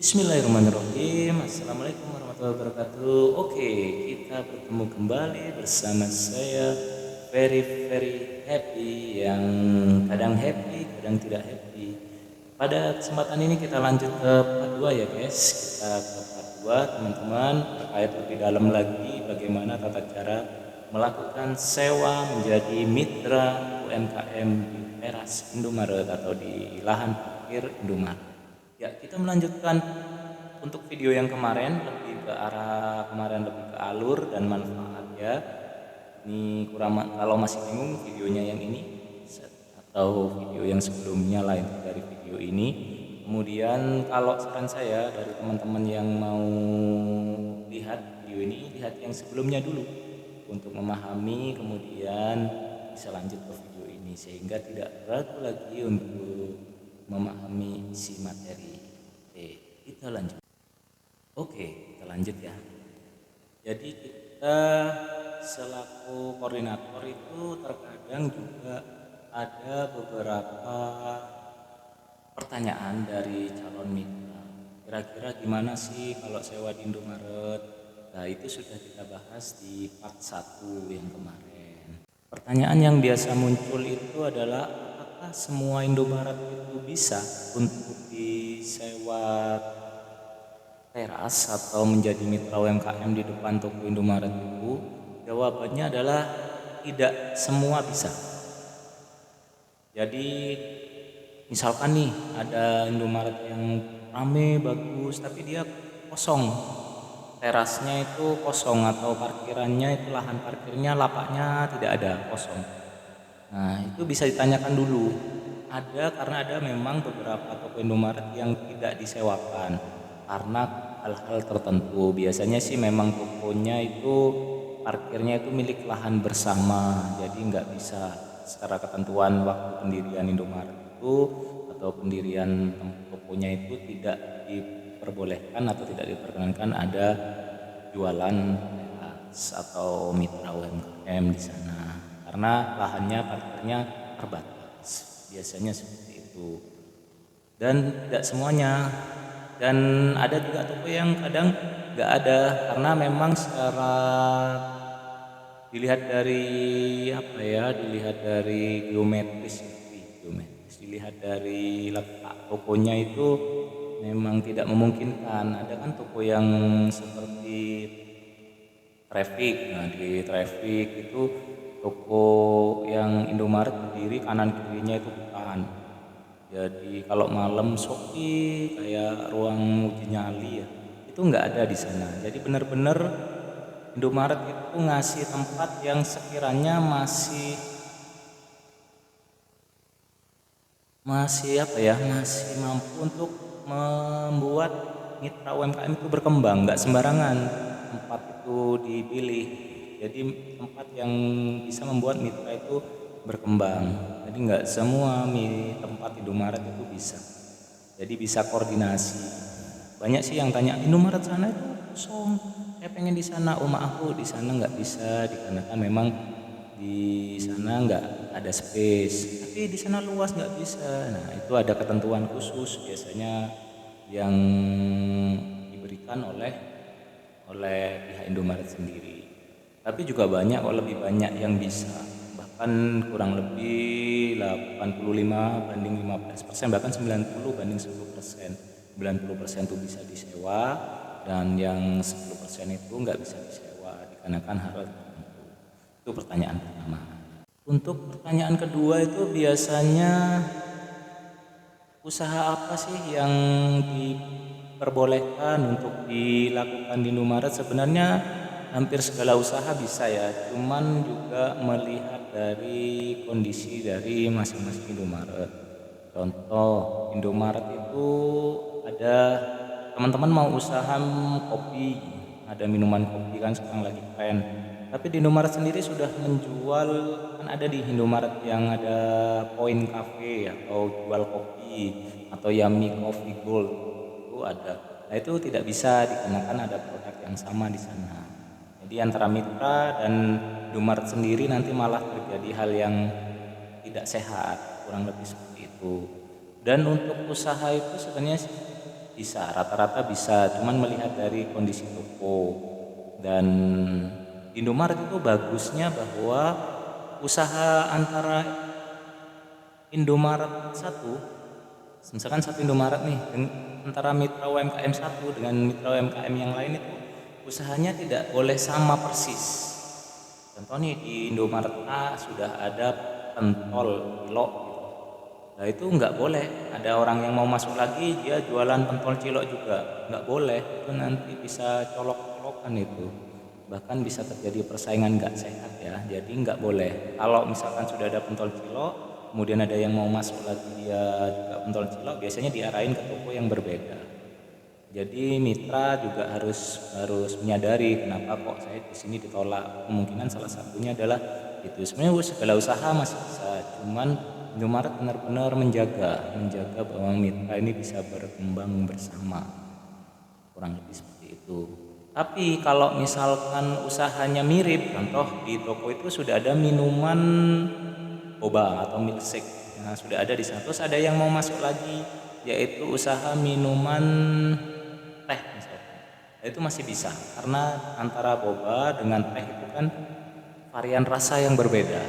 Bismillahirrahmanirrahim. Assalamualaikum warahmatullahi wabarakatuh. Oke, kita bertemu kembali bersama saya very happy, yang kadang happy, kadang tidak happy. Pada kesempatan ini kita lanjut ke part 2 ya guys. Kita ke part 2 teman-teman, terkait lebih dalam lagi bagaimana tata cara melakukan sewa menjadi mitra UMKM di teras Indomaret atau di lahan parkir Indomaret. Ya, kita melanjutkan untuk video yang kemarin, lebih ke arah kemarin, lebih ke alur dan manfaat ya. Ini kalau masih bingung videonya yang ini atau video yang sebelumnya lain dari video ini. Kemudian kalau saran saya dari teman-teman yang mau lihat video ini, lihat yang sebelumnya dulu untuk memahami, kemudian bisa lanjut ke video ini sehingga tidak ragu lagi untuk memahami isi materi. Kita lanjut. Kita lanjut ya. Jadi kita selaku koordinator itu terkadang juga ada beberapa pertanyaan dari calon mitra. Kira-kira gimana sih kalau sewa di Indomaret? Nah, itu sudah kita bahas di part 1 yang kemarin. Pertanyaan yang biasa muncul itu adalah apakah semua Indomaret itu bisa untuk disewa teras atau menjadi mitra UMKM di depan toko Indomaret itu? Jawabannya adalah tidak semua bisa. Jadi misalkan nih ada Indomaret yang rame bagus tapi dia kosong, terasnya itu kosong atau parkirannya itu lahan parkirnya lapaknya tidak ada, kosong. Nah, itu bisa ditanyakan dulu. Karena ada memang beberapa toko Indomaret yang tidak disewakan karena hal-hal tertentu. Biasanya sih memang tokonya itu parkirnya itu milik lahan bersama, jadi nggak bisa secara ketentuan waktu pendirian Indomaret itu atau pendirian tokonya itu tidak diperbolehkan atau tidak diperkenankan ada jualan teras atau mitra UMKM di sana karena lahannya parkirnya terbatas, biasanya seperti itu. Dan tidak semuanya, dan ada juga toko yang kadang nggak ada karena memang secara dilihat dari geometris, dilihat dari letak tokonya itu memang tidak memungkinkan. Ada kan toko yang seperti traffic. Nah, di traffic itu toko yang Indomaret berdiri kanan kirinya itu bukan. Jadi kalau malam sepi kayak ruang uji nyali ya, itu nggak ada di sana. Jadi benar-benar Indomaret itu ngasih tempat yang sekiranya masih mampu untuk membuat mitra UMKM itu berkembang, nggak sembarangan tempat itu dipilih. Jadi tempat yang bisa membuat mitra itu berkembang. Jadi nggak semua tempat Indomaret itu bisa. Jadi bisa koordinasi. Banyak sih yang tanya Indomaret sana itu kosong, saya pengen di sana. Oh maaf Bu, di sana nggak bisa dikarenakan memang di sana nggak ada space. Tapi di sana luas nggak bisa. Nah itu ada ketentuan khusus biasanya yang diberikan oleh pihak Indomaret sendiri. Tapi juga lebih banyak yang bisa, bahkan kurang lebih 85 banding 15%, bahkan 90 banding 10%. 90% itu bisa disewa dan yang 10% itu nggak bisa disewa dikarenakan hal tertentu. Itu pertanyaan pertama. Untuk pertanyaan kedua itu biasanya usaha apa sih yang diperbolehkan untuk dilakukan di Indomaret? Sebenarnya hampir segala usaha bisa ya, cuman juga melihat dari kondisi dari masing-masing Indomaret. Contoh, Indomaret itu ada teman-teman mau usaha kopi, ada minuman kopi kan sekarang lagi tren. Tapi di Indomaret sendiri sudah menjual, kan ada di Indomaret yang ada Point Cafe atau jual kopi atau Yummy Coffee Gold itu ada. Nah itu tidak bisa dikenakan ada produk yang sama di sana. Jadi antara mitra dan Indomaret sendiri nanti malah terjadi hal yang tidak sehat, kurang lebih seperti itu. Dan untuk usaha itu sebenarnya bisa, rata-rata bisa, cuman melihat dari kondisi toko. Dan Indomaret itu bagusnya bahwa usaha antara Indomaret satu, misalkan satu Indomaret nih, antara mitra UMKM satu dengan mitra UMKM yang lain itu usahanya tidak boleh sama persis. Contoh nih di Indomaret A sudah ada pentol cilok gitu. Nah itu nggak boleh. Ada orang yang mau masuk lagi dia jualan pentol cilok juga, nggak boleh. Itu nanti bisa colok-colokan itu. Bahkan bisa terjadi persaingan nggak sehat ya. Jadi nggak boleh. Kalau misalkan sudah ada pentol cilok, kemudian ada yang mau masuk lagi dia juga pentol cilok, biasanya diarahin ke toko yang berbeda. Jadi mitra juga harus menyadari kenapa kok saya di sini ditolak. Kemungkinan salah satunya adalah itu. Sebenarnya segala usaha masih bisa, cuman Indomaret benar-benar menjaga bahwa mitra ini bisa berkembang bersama. Kurang lebih seperti itu. Tapi kalau misalkan usahanya mirip, contoh di toko itu sudah ada minuman boba atau milkshake. Nah, sudah ada di sana. Terus ada yang mau masuk lagi, yaitu usaha minuman teh misalkan. Nah, itu masih bisa karena antara boba dengan teh itu kan varian rasa yang berbeda.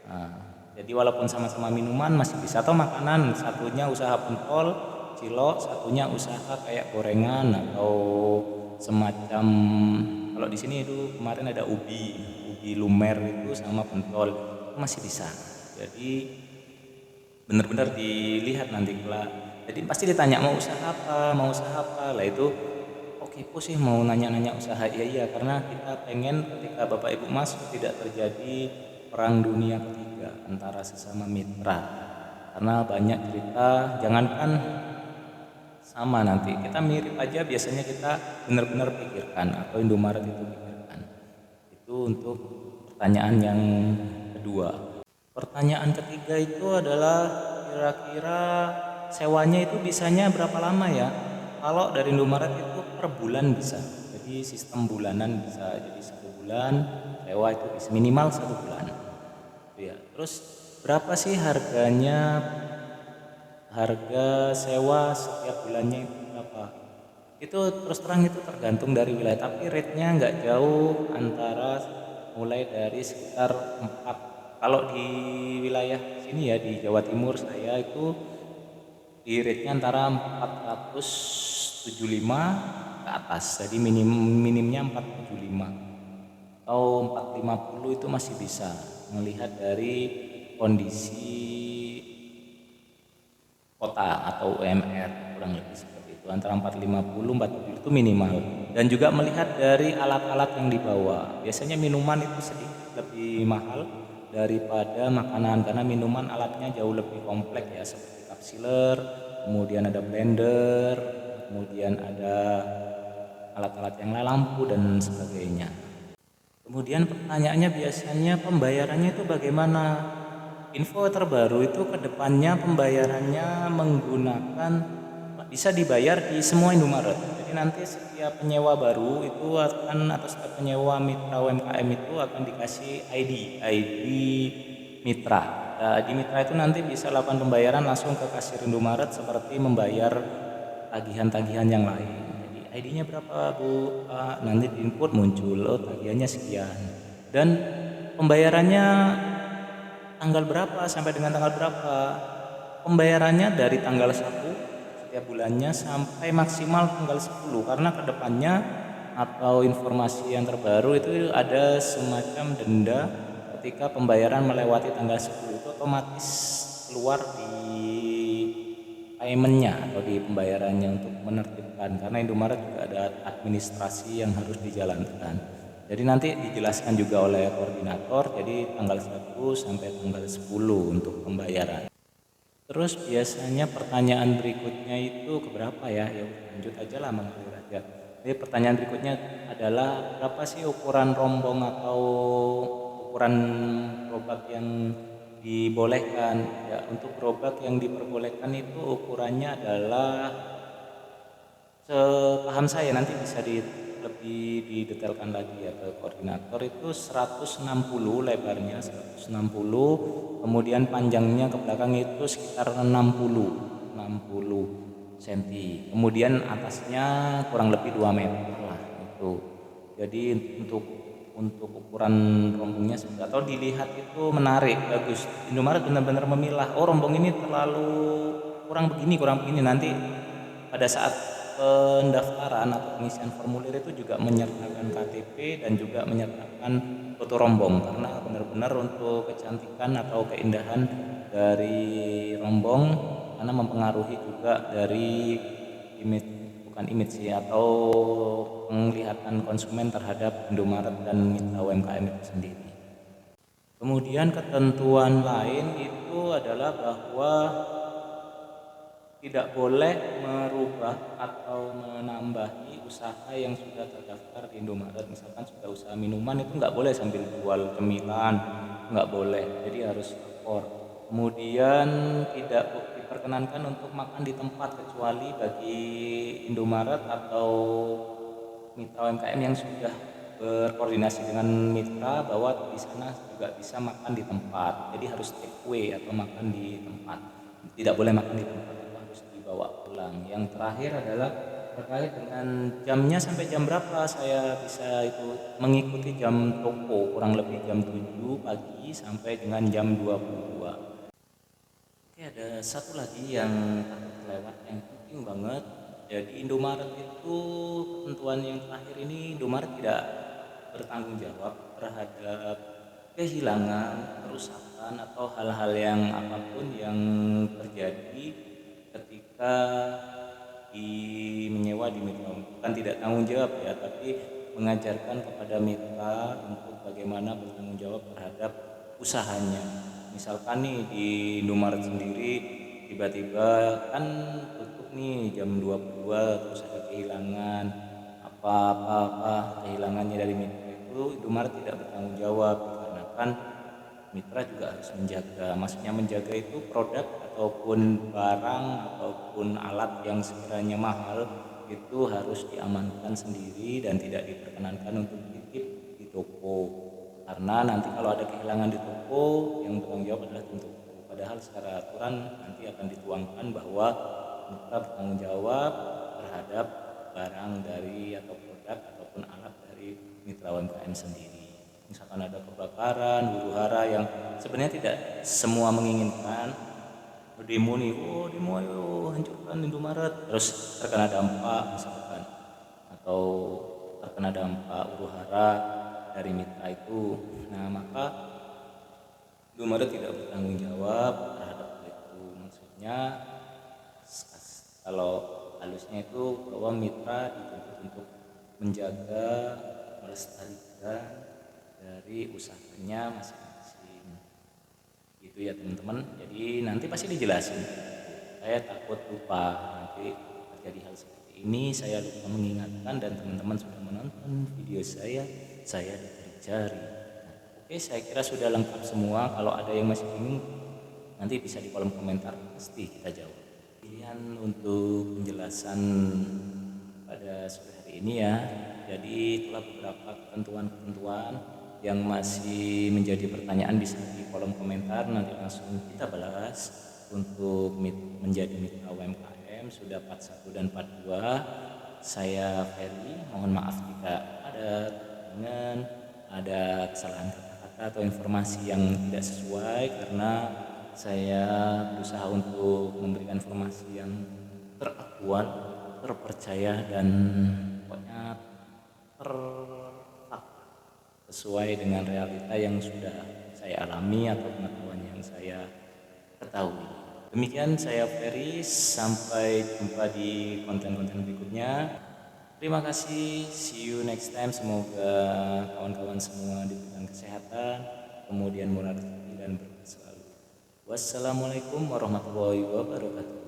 Nah, jadi walaupun sama-sama minuman masih bisa, atau makanan, satunya usaha pentol cilok, satunya usaha kayak gorengan atau semacam, kalau di sini itu kemarin ada ubi lumer itu sama pentol itu masih bisa. Jadi benar-benar dilihat nanti lah. Jadi pasti ditanya mau usaha apa lah itu. Oke, kepo sih mau nanya-nanya usaha. Iya karena kita pengen ketika Bapak Ibu masuk tidak terjadi perang dunia ketiga antara sesama mitra. Karena banyak cerita, jangankan sama nanti, kita mirip aja biasanya kita benar-benar pikirkan atau Indomaret itu pikirkan. Itu untuk pertanyaan yang kedua. Pertanyaan ketiga itu adalah kira-kira sewanya itu bisanya berapa lama ya? Kalau dari Indomaret itu per bulan bisa. Jadi sistem bulanan bisa. Jadi 1 bulan sewa itu bisa minimal 1 bulan. Itu ya. Terus berapa sih harganya? Harga sewa setiap bulannya itu berapa? Itu terus terang itu tergantung dari wilayah, tapi rate-nya nggak jauh antara mulai dari sekitar 4. Kalau di wilayah sini ya di Jawa Timur saya itu di rate-nya antara 475 ke atas. Jadi minimnya 475 atau 450 itu masih bisa melihat dari kondisi kota atau UMR, kurang lebih seperti itu. Antara 450 470 itu minimal. Dan juga melihat dari alat-alat yang dibawa. Biasanya minuman itu sedikit lebih mahal daripada makanan karena minuman alatnya jauh lebih kompleks ya, seperti kapsiler, kemudian ada blender, kemudian ada alat-alat yang lain, lampu dan sebagainya. Kemudian pertanyaannya biasanya pembayarannya itu bagaimana? Info terbaru itu kedepannya pembayarannya menggunakan bisa dibayar di semua Indomaret. Jadi nanti setiap penyewa baru itu akan, atau setiap penyewa mitra UMKM itu akan dikasih ID mitra. Nah, di mitra itu nanti bisa lakukan pembayaran langsung ke kasir Indomaret seperti membayar tagihan-tagihan yang lain. Jadi ID-nya berapa Bu? Nanti di input muncul, oh tagihannya sekian. Dan pembayarannya tanggal berapa sampai dengan tanggal berapa? Pembayarannya dari tanggal 1 setiap bulannya sampai maksimal tanggal 10, karena kedepannya atau informasi yang terbaru itu ada semacam denda ketika pembayaran melewati tanggal 10 itu otomatis keluar di paymentnya atau di pembayarannya untuk menertibkan, karena Indomaret juga ada administrasi yang harus dijalankan. Jadi nanti dijelaskan juga oleh koordinator, jadi tanggal 1 sampai tanggal 10 untuk pembayaran. Terus biasanya pertanyaan berikutnya itu keberapa ya? Ya lanjut aja lah, mengalir aja. Jadi pertanyaan berikutnya adalah berapa sih ukuran rombong atau ukuran gerobak yang dibolehkan? Ya, untuk gerobak yang diperbolehkan itu ukurannya adalah, sepaham saya nanti bisa lebih didetailkan lagi ya ke koordinator, itu 160 lebarnya 160, kemudian panjangnya ke belakang itu sekitar 60. cm. Kemudian atasnya kurang lebih 2 meter lah itu. Jadi untuk ukuran rombongnya atau dilihat itu menarik, bagus. Indomaret benar-benar memilah, oh rombong ini terlalu kurang begini. Nanti pada saat pendaftaran atau pengisian formulir itu juga menyertakan KTP dan juga menyertakan foto rombong, karena benar-benar untuk kecantikan atau keindahan dari rombong, karena mempengaruhi juga dari image, bukan image sih, atau penglihatan konsumen terhadap Indomaret dan mitra UMKM itu sendiri. Kemudian ketentuan lain itu adalah bahwa tidak boleh merubah atau menambahi usaha yang sudah terdaftar di Indomaret. Misalkan sudah usaha minuman itu nggak boleh sambil jual cemilan, nggak boleh, jadi harus lapor. Kemudian tidak diperkenankan untuk makan di tempat kecuali bagi Indomaret atau mitra UMKM yang sudah berkoordinasi dengan mitra bahwa di sana juga bisa makan di tempat. Jadi harus take away atau makan di tempat. Tidak boleh makan di tempat, harus dibawa pulang. Yang terakhir adalah terkait dengan jamnya, sampai jam berapa saya bisa itu mengikuti jam toko, kurang lebih jam 7 pagi sampai dengan jam 22. Oke, ada satu lagi yang takut terlewat yang penting banget. Jadi Indomaret itu ketentuan yang terakhir ini, Indomaret tidak bertanggung jawab terhadap kehilangan, kerusakan atau hal-hal yang apapun yang terjadi ketika menyewa di mitra. Bukan tidak tanggung jawab ya, tapi mengajarkan kepada mitra untuk bagaimana bertanggung jawab terhadap usahanya. Misalkan nih di Indomaret sendiri tiba-tiba kan tutup nih jam 22, terus ada kehilangan apa kehilangannya dari mitra, itu Indomaret tidak bertanggung jawab, dikarenakan mitra juga harus menjaga. Maksudnya menjaga itu produk ataupun barang ataupun alat yang sekiranya mahal itu harus diamankan sendiri dan tidak diperkenankan untuk titip di toko, karena nanti kalau ada kehilangan di toko yang bertanggung jawab adalah tim toko. Padahal secara aturan nanti akan dituangkan bahwa mitra bertanggung jawab terhadap barang dari atau produk ataupun alat dari mitra UMKM sendiri. Misalkan ada kebakaran, huru hara yang sebenarnya tidak semua menginginkan, demo nih, oh demo ayo hancurkan Indomaret, terus terkena dampak misalkan, atau terkena dampak huru hara dari mitra itu, nah maka Indomaret tidak bertanggung jawab terhadap itu. Maksudnya kalau halusnya itu bahwa mitra dituntut untuk menjaga, melestarikan dari usahanya masing-masing. Gitu ya teman-teman. Jadi nanti pasti dijelasin. Saya takut lupa nanti terjadi hal seperti ini, saya lupa mengingatkan dan teman-teman sudah menonton video saya diberi jari. Oke, saya kira sudah lengkap semua. Kalau ada yang masih bingung, nanti bisa di kolom komentar, pasti kita jawab. Pilihan untuk penjelasan pada sore hari ini ya. Jadi itulah beberapa ketentuan-ketentuan yang masih menjadi pertanyaan, bisa di kolom komentar, nanti langsung kita balas. Untuk menjadi mitra UMKM sudah part 1 dan part 2. Saya Ferry, mohon maaf jika ada kesalahan kata-kata atau informasi yang tidak sesuai, karena saya berusaha untuk memberikan informasi yang terakuat, terpercaya, dan pokoknya sesuai dengan realita yang sudah saya alami atau pengetahuan yang saya ketahui. Demikian saya Ferry, sampai jumpa di konten-konten berikutnya. Terima kasih, see you next time. Semoga kawan-kawan semua diberikan kesehatan, kemudian moral dan berkah selalu. Wassalamualaikum warahmatullahi wabarakatuh.